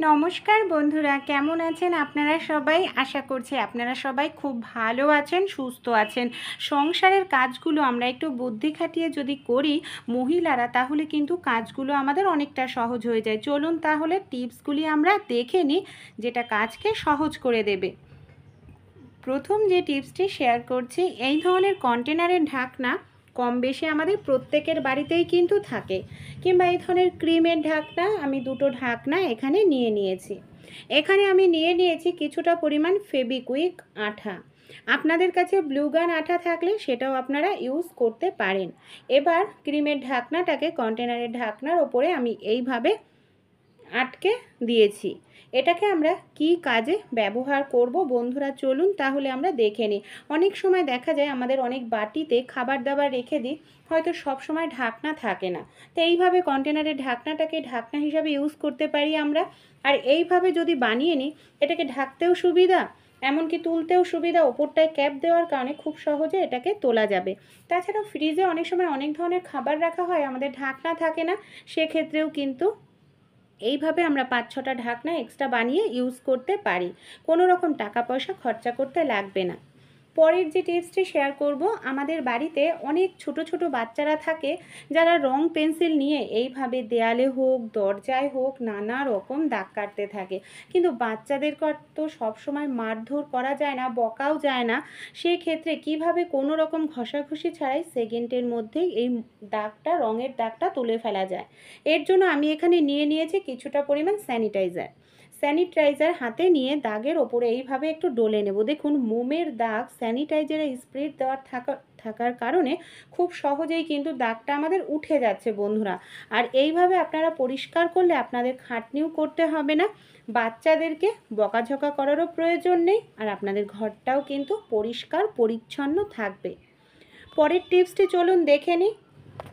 নমস্কার বন্ধুরা, কেমন আছেন আপনারা সবাই? আশা করছি আপনারা সবাই খুব ভালো আছেন, সুস্থ আছেন। সংসারের কাজগুলো আমরা একটু বুদ্ধি খাটিয়ে যদি করি মহিলারা, তাহলে কিন্তু কাজগুলো আমাদের অনেকটা সহজ হয়ে যায়। চলুন তাহলে টিপসগুলি আমরা দেখে নিই, যেটা কাজকে সহজ করে দেবে। প্রথম যে টিপসটি শেয়ার করছি, এই ধরনের কন্টেনারের ঢাকনা কম বেশি আমাদের প্রত্যেকের বাড়িতেই কিন্তু থাকে, কিংবা এই ধরনের ক্রিমের ঢাকনা। আমি দুটো ঢাকনা এখানে নিয়ে নিয়েছি। এখানে আমি নিয়ে নিয়েছি কিছুটা পরিমাণ ফেবিকুইক আঠা। আপনাদের কাছে ব্লুগান আঠা থাকলে সেটাও আপনারা ইউজ করতে পারেন। এবার ক্রিমের ঢাকনাটাকে কন্টেনারের ঢাকনার ওপরে আমি এইভাবে আটকে দিয়েছি। এটাকে আমরা কি কাজে ব্যবহার করব বন্ধুরা, চলুন তাহলে আমরা দেখে নিই। অনেক সময় দেখা যায় আমাদের অনেক বাটিতে খাবার দাবার রেখে দিই, হয়তো সব সময় ঢাকনা থাকে না। তো এইভাবে কন্টেনারের ঢাকনাটাকে ঢাকনা হিসাবে ইউজ করতে পারি আমরা। আর এইভাবে যদি বানিয়ে নিই, এটাকে ঢাকতেও সুবিধা, এমনকি তুলতেও সুবিধা। ওপরটায় ক্যাপ দেওয়ার কারণে খুব সহজে এটাকে তোলা যাবে। তাছাড়াও ফ্রিজে অনেক সময় অনেক ধরনের খাবার রাখা হয়, আমাদের ঢাকনা থাকে না, সেক্ষেত্রেও কিন্তু এইভাবে আমরা 5-6টা ঢাকনা এক্সট্রা বানিয়ে ইউজ করতে পারি। কোনো রকম টাকা পয়সা খরচা করতে লাগবে না। পরের যে টিপসটি শেয়ার করব, আমাদের বাড়িতে অনেক ছোট ছোট বাচ্চারা থাকে, যারা রং পেন্সিল নিয়ে এইভাবে দেয়ালে হোক দরজায় হোক নানা রকম দাগ কাটতে থাকে। কিন্তু বাচ্চাদের তো সবসময় মারধর করা যায় না, বকাও যায় না। সেক্ষেত্রে কিভাবে কোনো রকম ঘষাঘষি ছাড়াই সেকেন্ডের মধ্যেই এই দাগটা, রঙের দাগটা তুলে ফেলা যায়, এর জন্য আমি এখানে নিয়ে নিয়েছি কিছুটা পরিমাণ স্যানিটাইজার হাতে নিয়ে দাগের ওপরে এইভাবে একটু ডলে নেব। দেখুন, মোমের দাগ স্যানিটাইজারে স্প্রে দেওয়ার থাকার কারণে খুব সহজেই কিন্তু দাগটা আমাদের উঠে যাচ্ছে বন্ধুরা। আর এইভাবে আপনারা পরিষ্কার করলে আপনাদের খাটনিও করতে হবে না, বাচ্চাদেরকে বকাঝকা করারও প্রয়োজন নেই, আর আপনাদের ঘরটাও কিন্তু পরিষ্কার পরিচ্ছন্ন থাকবে। পরের টিপসটি চলুন দেখে নিই।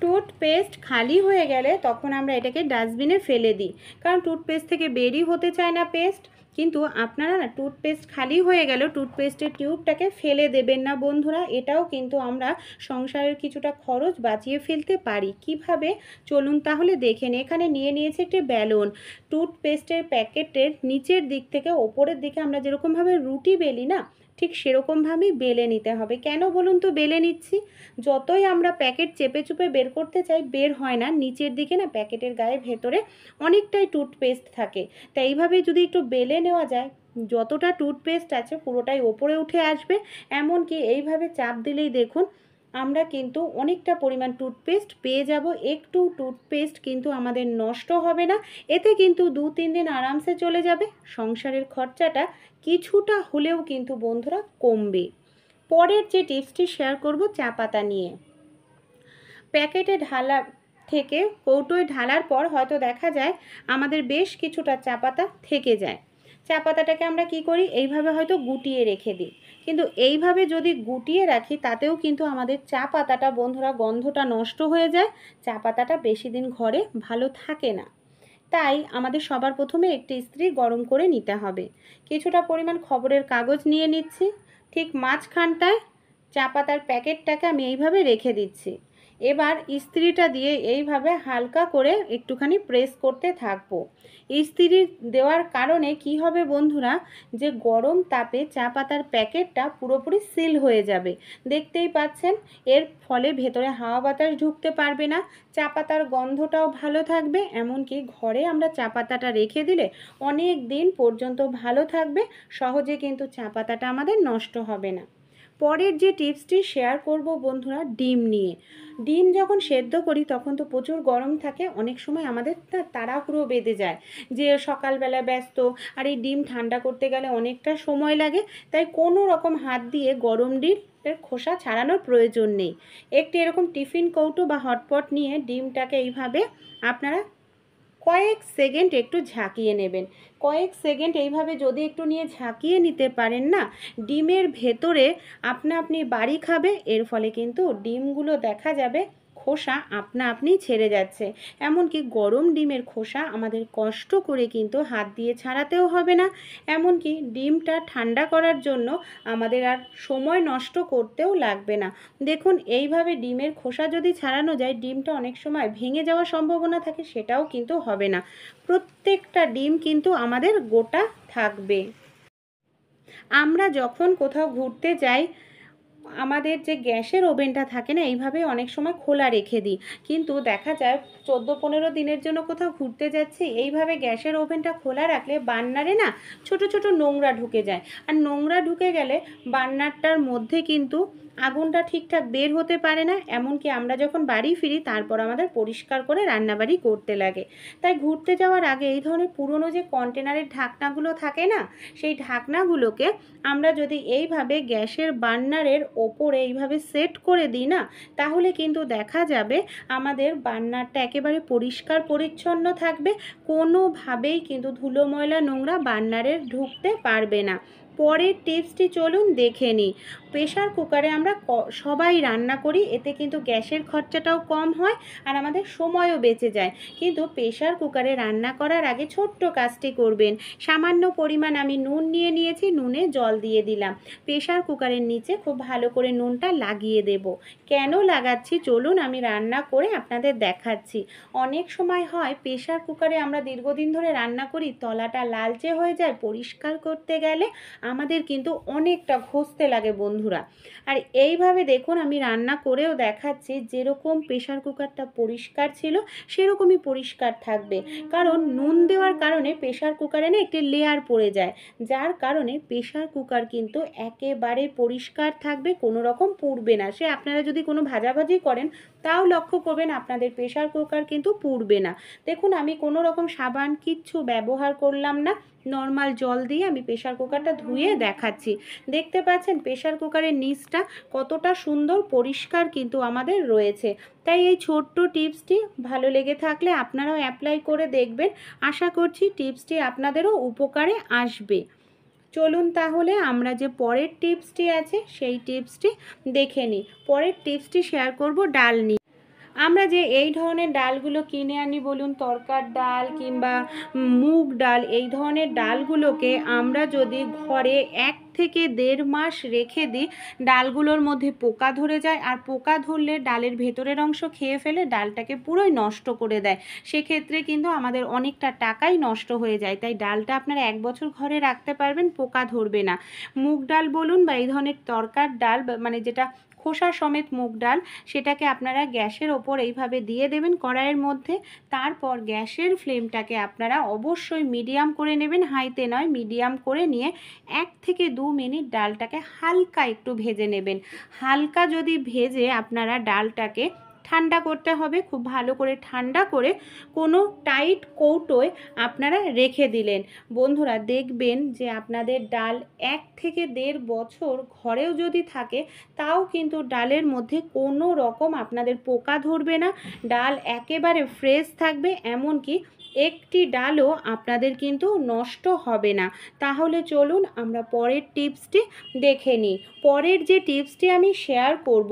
টুথপেস্ট খালি হয়ে গেলে তখন আমরা এটাকে ডাস্টবিনে ফেলে দিই, কারণ টুথপেস্ট থেকে বেরই হতে চায় না পেস্ট। কিন্তু আপনারা না, টুথপেস্ট খালি হয়ে গেল টুথপেস্টের টিউবটাকে ফেলে দেবেন না বন্ধুরা। এটাও কিন্তু আমরা সংসারের কিছুটা খরচ বাঁচিয়ে ফেলতে পারি। কিভাবে, চলুন তাহলে দেখে নিই। এখানে নিয়ে নিয়েছি একটি ব্যালন। টুথপেস্টের প্যাকেটের নিচের দিক থেকে ওপরের দিকে আমরা যেরকমভাবে রুটি বেলি না, ঠিক সেরকমভাবেই বেলে নিতে হবে। কেন বলুন তো বেলে নিচ্ছি? যতই আমরা প্যাকেট চেপে চুপে বের করতে চাই, বের হয় না। নিচের দিকে না, প্যাকেটের গায়ে ভেতরে অনেকটাই টুথপেস্ট থাকে। তাই এইভাবে যদি একটু বেলে নেওয়া যায়, যতটা টুথপেস্ট আছে পুরোটাই ওপরে উঠে আসবে। এমনকি এইভাবে চাপ দিলেই দেখুন, আমরা কিন্তু অনেকটা পরিমাণ টুথপেস্ট পেয়ে যাব। একটু টুথপেস্ট কিন্তু আমাদের নষ্ট হবে না। এতে কিন্তু 2-3 দিন আরামসে চলে যাবে। সংসারের খরচাটা কিছুটা হলেও কিন্তু বন্ধুরা কমবে। পরের যে টিপসটি শেয়ার করব চা পাতা নিয়ে। প্যাকেটে ঢালা থেকে কৌটোয় ঢালার পর হয়তো দেখা যায় আমাদের বেশ কিছুটা চা পাতা থেকে যায়। চা পাতাটাকে আমরা কি করি, এইভাবে হয়তো গুটিয়ে রেখে দিই। কিন্তু এইভাবে যদি গুটিয়ে রাখি, তাতেও কিন্তু আমাদের চা পাতাটা বন্ধুরা গন্ধটা নষ্ট হয়ে যায়, চা পাতাটা বেশি দিন ঘরে ভালো থাকে না। তাই আমাদের সবার প্রথমে একটি ইস্ত্রি গরম করে নিতে হবে। কিছুটা পরিমাণ খবরের কাগজ নিয়ে নিচ্ছি, ঠিক মাঝখানটায় চা পাতার প্যাকেটটাকে আমি এইভাবে রেখে দিচ্ছি। এবার ইস্ত্রিটা দিয়ে এইভাবে হালকা করে একটুখানি প্রেস করতে থাকবো। ইস্ত্রি দেওয়ার কারণে কি হবে বন্ধুরা, যে গরম তাপে চা পাতার প্যাকেটটা পুরোপুরি সিল হয়ে যাবে। দেখতেই পাচ্ছেন, এর ফলে ভেতরে হাওয়া বাতাস ঢুকতে পারবে না, চা পাতার গন্ধটাও ভালো থাকবে। এমনকি ঘরে আমরা চা পাতাটা রেখে দিলে অনেক দিন পর্যন্ত ভালো থাকবে, সহজে কিন্তু চা পাতাটা আমাদের নষ্ট হবে না। পরের যে টিপসটি শেয়ার করব বন্ধুরা, ডিম নিয়ে। ডিম যখন সেদ্ধ করি তখন তো প্রচুর গরম থাকে, অনেক সময় আমাদের তাড়াহুড়ো বেঁধে যায় যে সকালবেলা ব্যস্ত, আর এই ডিম ঠান্ডা করতে গেলে অনেকটা সময় লাগে। তাই কোনো রকম হাত দিয়ে গরম ডিমের খোসা ছাড়ানোর প্রয়োজন নেই। একটি এরকম টিফিন কৌটো বা হটপট নিয়ে ডিমটাকে এইভাবে আপনারা কয়েক সেকেন্ড একটু ঝাঁকিয়ে নেবেন। কয়েক সেকেন্ড এইভাবে যদি একটু নিয়ে ঝাঁকিয়ে নিতে পারেন না, ডিমের ভেতরে আপনা আপনি বাড়ি খাবে। এর ফলে কিন্তু ডিমগুলো দেখা যাবে খোসা আপনা আপনি ছেড়ে যাচ্ছে। এমনকি গরম ডিমের খোসা আমাদের কষ্ট করে কিন্তু হাত দিয়ে ছাড়াতেও হবে না, এমনকি ডিমটা ঠান্ডা করার জন্য আমাদের আর সময় নষ্ট করতেও লাগবে না। দেখুন, এইভাবে ডিমের খোসা যদি ছাড়ানো যায়, ডিমটা অনেক সময় ভেঙে যাওয়ার সম্ভাবনা থাকে, সেটাও কিন্তু হবে না। প্রত্যেকটা ডিম কিন্তু আমাদের গোটা থাকবে। আমরা যখন কোথাও ঘুরতে যাই, আমাদের যে গ্যাসের ওভেনটা থাকে না, এইভাবে অনেক সময় খোলা রেখে দিই, কিন্তু দেখা যায় 14-15 দিনের জন্য কোথাও ঘুরতে যাচ্ছি, এইভাবে গ্যাসের ওভেনটা খোলা রাখলে বার্নারে না ছোট ছোট নোংরা ঢুকে যায়, আর নোংরা ঢুকে গেলে বার্নারটার মধ্যে কিন্তু আগুনটা ঠিকঠাক বের হতে পারে না, এমনকি আমরা যখন বাড়ি ফিরি তারপর আমাদের পরিষ্কার করে রান্নাবাড়ি করতে লাগে। তাই ঘুরতে যাওয়ার আগে এই ধরনের পুরনো যে কন্টেনারের ঢাকনাগুলো থাকে না, সেই ঢাকনাগুলোকে আমরা যদি এইভাবে গ্যাসের বার্নারের ওপরে এইভাবে সেট করে দিই না, তাহলে কিন্তু দেখা যাবে আমাদের বার্নারটা একেবারে পরিষ্কার পরিচ্ছন্ন থাকবে, কোনোভাবেই কিন্তু ধুলো ময়লা নোংরা বার্নারে ঢুকতে পারবে না। পরের টিপসটি চলুন দেখে নিই। প্রেশার কুকারে আমরা সবাই রান্না করি, এতে কিন্তু গ্যাসের খরচাটাও কম হয় আর আমাদের সময়ও বেঁচে যায়। কিন্তু প্রেশার কুকারে রান্না করার আগে ছোট্ট কাজটি করবেন। সামান্য পরিমাণ আমি নুন নিয়ে নিয়েছি, নুনে জল দিয়ে দিলাম। প্রেশার কুকারের নিচে খুব ভালো করে নুনটা লাগিয়ে দেব। কেন লাগাচ্ছি চলুন আমি রান্না করে আপনাদের দেখাচ্ছি। অনেক সময় হয় প্রেশার কুকারে আমরা দীর্ঘদিন ধরে রান্না করি, তলাটা লালচে হয়ে যায়, পরিষ্কার করতে গেলে আমাদের কিন্তু অনেকটা ঘষতে লাগে বন্ধুরা। আর এইভাবে দেখুন আমি রান্না করেও দেখাচ্ছি, যেরকম প্রেশার কুকারটা পরিষ্কার ছিল সেরকমই পরিষ্কার থাকবে, কারণ নুন দেওয়ার কারণে প্রেশার কুকারে না একটি লেয়ার পড়ে যায়, যার কারণে প্রেশার কুকার কিন্তু একেবারে পরিষ্কার থাকবে, কোনো রকম পুড়বে না। সে আপনারা যদি কোনো ভাজাভাজি করেন তাও লক্ষ্য করবেন আপনাদের প্রেশার কুকার কিন্তু পুড়বে না। দেখুন আমি কোনো রকম সাবান কিচ্ছু ব্যবহার করলাম না, নর্মাল জল দিয়ে আমি প্রেশার কুকারটা ধুয়ে দেখাচ্ছি। দেখতে পাচ্ছেন প্রেশার কুকারের নিচটা কতটা সুন্দর পরিষ্কার কিন্তু আমাদের রয়েছে। তাই এই ছোট্ট টিপসটি ভালো লেগে থাকলে আপনারাও অ্যাপ্লাই করে দেখবেন, আশা করছি টিপসটি আপনাদেরও উপকারে আসবে। চলুন তাহলে আমরা যে পরের টিপসটি আছে সেই টিপসটি দেখে নিই। পরের টিপসটি শেয়ার করব ডাল নিয়ে। আমরা যে এই ধরনের ডালগুলো কিনে আনি বলুন, তরকার ডাল কিংবা মুগ ডাল, এই ধরনের ডালগুলোকে আমরা যদি ঘরে 1 থেকে 1.5 মাস রেখে দিই, ডালগুলোর মধ্যে পোকা ধরে যায়, আর পোকা ধরলে ডালের ভেতরের অংশ খেয়ে ফেলে ডালটাকে পুরোই নষ্ট করে দেয়। সেক্ষেত্রে কিন্তু আমাদের অনেকটা টাকাই নষ্ট হয়ে যায়। তাই ডালটা আপনারা 1 বছর ঘরে রাখতে পারবেন, পোকা ধরবে না। মুগ ডাল বলুন বা এই ধরনের তরকার ডাল, মানে যেটা খোসা সমেত মুগ ডাল, সেটাকে আপনারা গ্যাসের ওপর এইভাবে দিয়ে দেবেন কড়াইয়ের মধ্যে। তারপর গ্যাসের ফ্লেমটাকে আপনারা অবশ্যই মিডিয়াম করে নেবেন, হাইতে নয়, মিডিয়াম করে নিয়ে 1 থেকে 2 মিনিট ডালটাকে হালকা একটু ভেজে নেবেন। হালকা যদি ভেজে আপনারা ডালটাকে ঠান্ডা করতে হবে, খুব ভালো করে ঠান্ডা করে কোনো টাইট কৌটোয় আপনারা রেখে দিলেন। বন্ধুরা দেখবেন যে আপনাদের ডাল 1 থেকে 1.5 বছর ঘরেও যদি থাকে, তাও কিন্তু ডালের মধ্যে কোনো রকম আপনাদের পোকা ধরবে না, ডাল একেবারে ফ্রেশ থাকবে, এমনকি একটি ডালও আপনাদের কিন্তু নষ্ট হবে না। তাহলে চলুন আমরা পরের টিপসটি দেখে নিই। পরের যে টিপসটি আমি শেয়ার করব,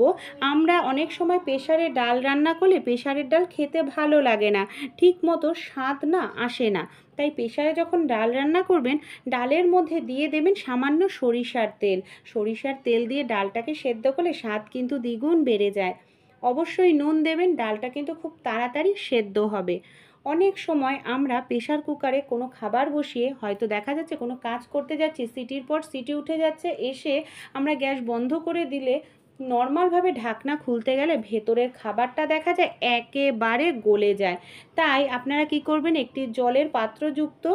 আমরা অনেক সময় প্রেসারে ডাল রান্না করলে প্রেসারের ডাল খেতে ভালো লাগে না, ঠিক মতো স্বাদ না আসে না। তাই প্রেসারে যখন ডাল রান্না করবেন, ডালের মধ্যে দিয়ে দেবেন সামান্য সরিষার তেল। সরিষার তেল দিয়ে ডালটাকে সেদ্ধ করলে স্বাদ কিন্তু দ্বিগুণ বেড়ে যায়। অবশ্যই নুন দেবেন, ডালটা কিন্তু খুব তাড়াতাড়ি সেদ্ধ হবে। অনেক সময় আমরা প্রেসার কুকারে কোনো খাবার বসিয়ে হয়তো দেখা যাচ্ছে কোনো কাজ করতে যাচ্ছি, সিটির পর সিটি উঠে যাচ্ছে, এসে আমরা গ্যাস বন্ধ করে দিলে নর্মালভাবে ঢাকনা খুলতে গেলে ভেতরের খাবারটা দেখা যায় একেবারে গলে যায়। তাই আপনারা কি করবেন, একটি জলের পাত্রযুক্ত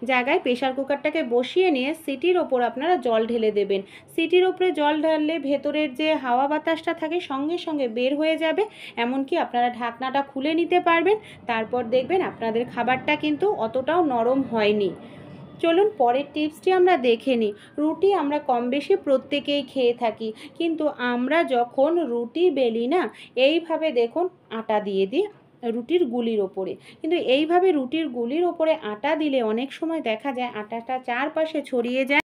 জায়গায় প্রেসার কুকারটাকে বসিয়ে নিয়ে সিটির ওপর আপনারা জল ঢেলে দেবেন। সিটির ওপরে জল ঢাললে ভেতরের যে হাওয়া বাতাসটা থাকে সঙ্গে সঙ্গে বের হয়ে যাবে, এমনকি আপনারা ঢাকনাটা খুলে নিতে পারবেন। তারপর দেখবেন আপনাদের খাবারটা কিন্তু অতটাও নরম হয়নি। চলুন পরের টিপসটি আমরা দেখে নিই। রুটি আমরা কম বেশি প্রত্যেকেই খেয়ে থাকি, কিন্তু আমরা যখন রুটি বেলি না, এইভাবে দেখুন আটা দিয়ে দিই রুটির গুলির ওপরে, কিন্তু এইভাবে রুটির গুলির ওপরে আটা দিলে অনেক সময় দেখা যায় আটাটা চারপাশে ছড়িয়ে যায়,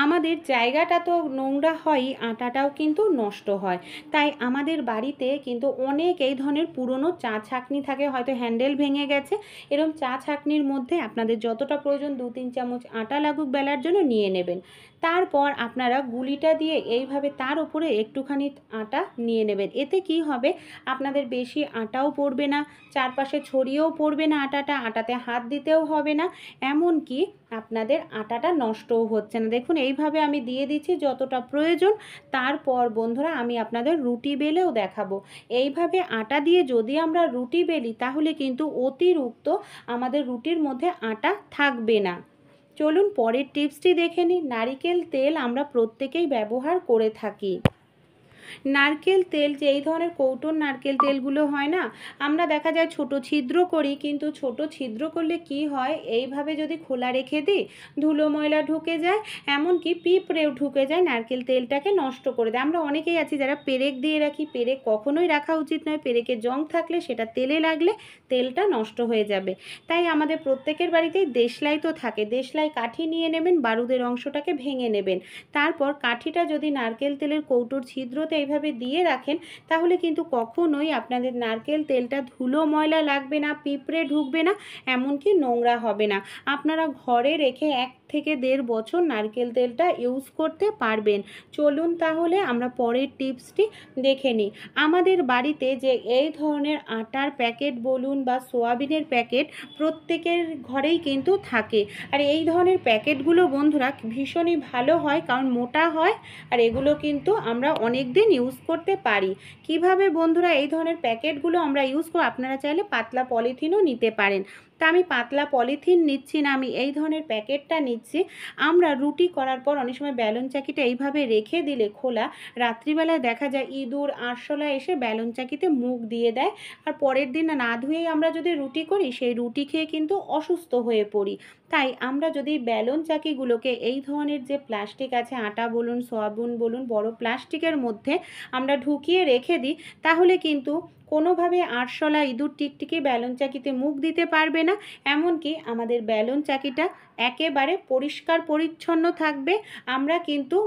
আমাদের জায়গাটা তো নোংরা হয়ই, আটাটাও কিন্তু নষ্ট হয়। তাই আমাদের বাড়িতে কিন্তু অনেক এই ধরনের পুরনো চা ছাঁকনি থাকে, হয়তো হ্যান্ডেল ভেঙে গেছে। এরকম চা ছাঁকনির মধ্যে আপনাদের যতটা প্রয়োজন 2-3 চামচ আটা লাগুক বেলার জন্য নিয়ে নেবেন। তারপর আপনারা গুলিটা দিয়ে এইভাবে তার উপরে একটুখানি আটা নিয়ে নেবেন। এতে কি হবে, আপনাদের বেশি আটাও পড়বে না, চারপাশে ছড়িয়েও পড়বে না আটাটা, আটাতে হাত দিতেও হবে না, এমনকি আপনাদের আটাটা নষ্টও হচ্ছে না। দেখুন এইভাবে আমি দিয়ে দিচ্ছি যতটা প্রয়োজন। তারপর বন্ধুরা আমি আপনাদের রুটি বেলেও দেখাবো। এইভাবে আটা দিয়ে যদি আমরা রুটি বেলি তাহলে কিন্তু অতিরিক্ত আমাদের রুটির মধ্যে আটা থাকবে না। চলুন পরের টিপসটি দেখে নিই। নারিকেল তেল আমরা প্রত্যেকেই ব্যবহার করে থাকি। নারকেল তেল, যে এই ধরনের কৌটোর নারকেল তেলগুলো হয় না, আমরা দেখা যায় ছোট ছিদ্র করি, কিন্তু ছোট ছিদ্র করলে কি হয়, এইভাবে যদি খোলা রেখে দিই ধুলো ময়লা ঢুকে যায়, এমনকি পিঁপড়েও ঢুকে যায়, নারকেল তেলটাকে নষ্ট করে দেয়। আমরা অনেকেই আছি যারা পেরেক দিয়ে রাখি, পেরেক কখনোই রাখা উচিত নয়। পেরেকে জং থাকলে সেটা তেলে লাগলে তেলটা নষ্ট হয়ে যাবে। তাই আমাদের প্রত্যেকের বাড়িতেই দেশলাই তো থাকে, দেশলাই কাঠি নিয়ে নেবেন, বারুদের অংশটাকে ভেঙে নেবেন। তারপর কাঠিটা যদি নারকেল তেলের কৌটোর ছিদ্রতে এইভাবে দিয়ে রাখেন, তাহলে কিন্তু কখনোই আপনাদের নারকেল তেলটা ধুলো ময়লা লাগবে না, পিঁপড়ে ঢুকবে না, এমনকি নোংরা হবে না। আপনারা ঘরে রেখে 1 থেকে 1.5 বছর নারকেল তেলটা ইউজ করতে পারবেন। চলুন তাহলে আমরা পরের টিপসটি দেখে নিই। আমাদের বাড়িতে যে এই ধরনের আটার প্যাকেট বলুন বা সোয়াবিনের প্যাকেট প্রত্যেকের ঘরেই কিন্তু থাকে। আর এই ধরনের প্যাকেটগুলো বন্ধুরা ভীষণই ভালো হয়, কারণ মোটা হয়, আর এগুলো কিন্তু আমরা অনেক দিন ইউজ করতে পারি। কিভাবে বন্ধুরা এই ধরনের প্যাকেটগুলো আমরা ইউজ করব, আপনারা চাইলে পাতলা পলিথিনও নিতে পারেন। তা আমি পাতলা পলিথিন নিচ্ছি না, আমি এই ধরনের প্যাকেটটা নিচ্ছি। আমরা রুটি করার পর অনেক সময় ব্যালন চাকিটা এইভাবে রেখে দিলে খোলা, রাত্রিবেলায় দেখা যায় ইঁদুর আরশোলা এসে ব্যালন চাকিতে মুখ দিয়ে দেয়, আর পরের দিন না ধুয়েই আমরা যদি রুটি করি, সেই রুটি খেয়ে কিন্তু অসুস্থ হয়ে পড়ি। তাই আমরা যদি ব্যালন চাকিগুলোকে এই ধরনের যে প্লাস্টিক আছে, আটা বলুন সয়াবিন বলুন, বড় প্লাস্টিকের মধ্যে আমরা ঢুকিয়ে রেখে দিই, তাহলে কিন্তু কোনোভাবে আরশোলা ইঁদুর টিকটিকি ব্যালন চাকিতে মুখ দিতে পারবে না। এমনকি আমাদের ব্যালন চাকিটা একেবারে পরিষ্কার পরিচ্ছন্ন থাকবে। আমরা কিন্তু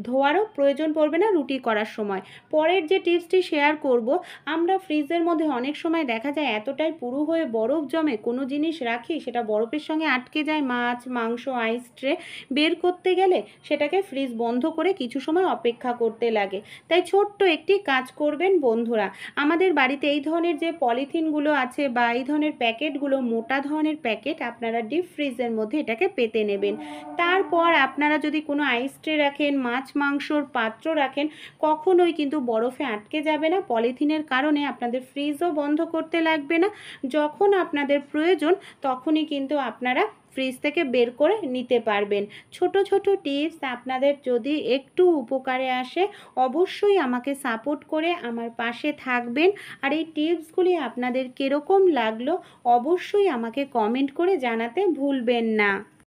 ধোয়ারও প্রয়োজন পড়বে না রুটি করার সময়। পরের যে টিপসটি শেয়ার করব, আমরা ফ্রিজের মধ্যে অনেক সময় দেখা যায় এতটাই পুরু হয়ে বরফ জমে, কোনো জিনিস রাখি সেটা বরফের সঙ্গে আটকে যায়, মাছ মাংস আইস ট্রে, বের করতে গেলে সেটাকে ফ্রিজ বন্ধ করে কিছু সময় অপেক্ষা করতে লাগে। তাই ছোট্ট একটি কাজ করবেন বন্ধুরা, আমাদের বাড়িতে এই ধরনের যে পলিথিনগুলো আছে বা এই ধরনের প্যাকেটগুলো, মোটা ধরনের প্যাকেট, আপনারা ডিপ ফ্রিজের মধ্যে এটাকে পেতে নেবেন। তারপর আপনারা যদি কোনো আইস ট্রে রাখেন, মাছ মাংসর পাত্র রাখেন, কখনোই কিন্তু বরফে আটকে যাবে না। পলিথিনের কারণে আপনাদের ফ্রিজও বন্ধ করতে লাগবে না। যখন আপনাদের প্রয়োজন তখনই কিন্তু আপনারা ফ্রিজ থেকে বের করে নিতে পারবেন। ছোট ছোট টিপস আপনাদের যদি একটু উপকারে আসে, অবশ্যই আমাকে সাপোর্ট করে আমার পাশে থাকবেন। আর এই টিপসগুলি আপনাদের কীরকম লাগলো অবশ্যই আমাকে কমেন্ট করে জানাতে ভুলবেন না।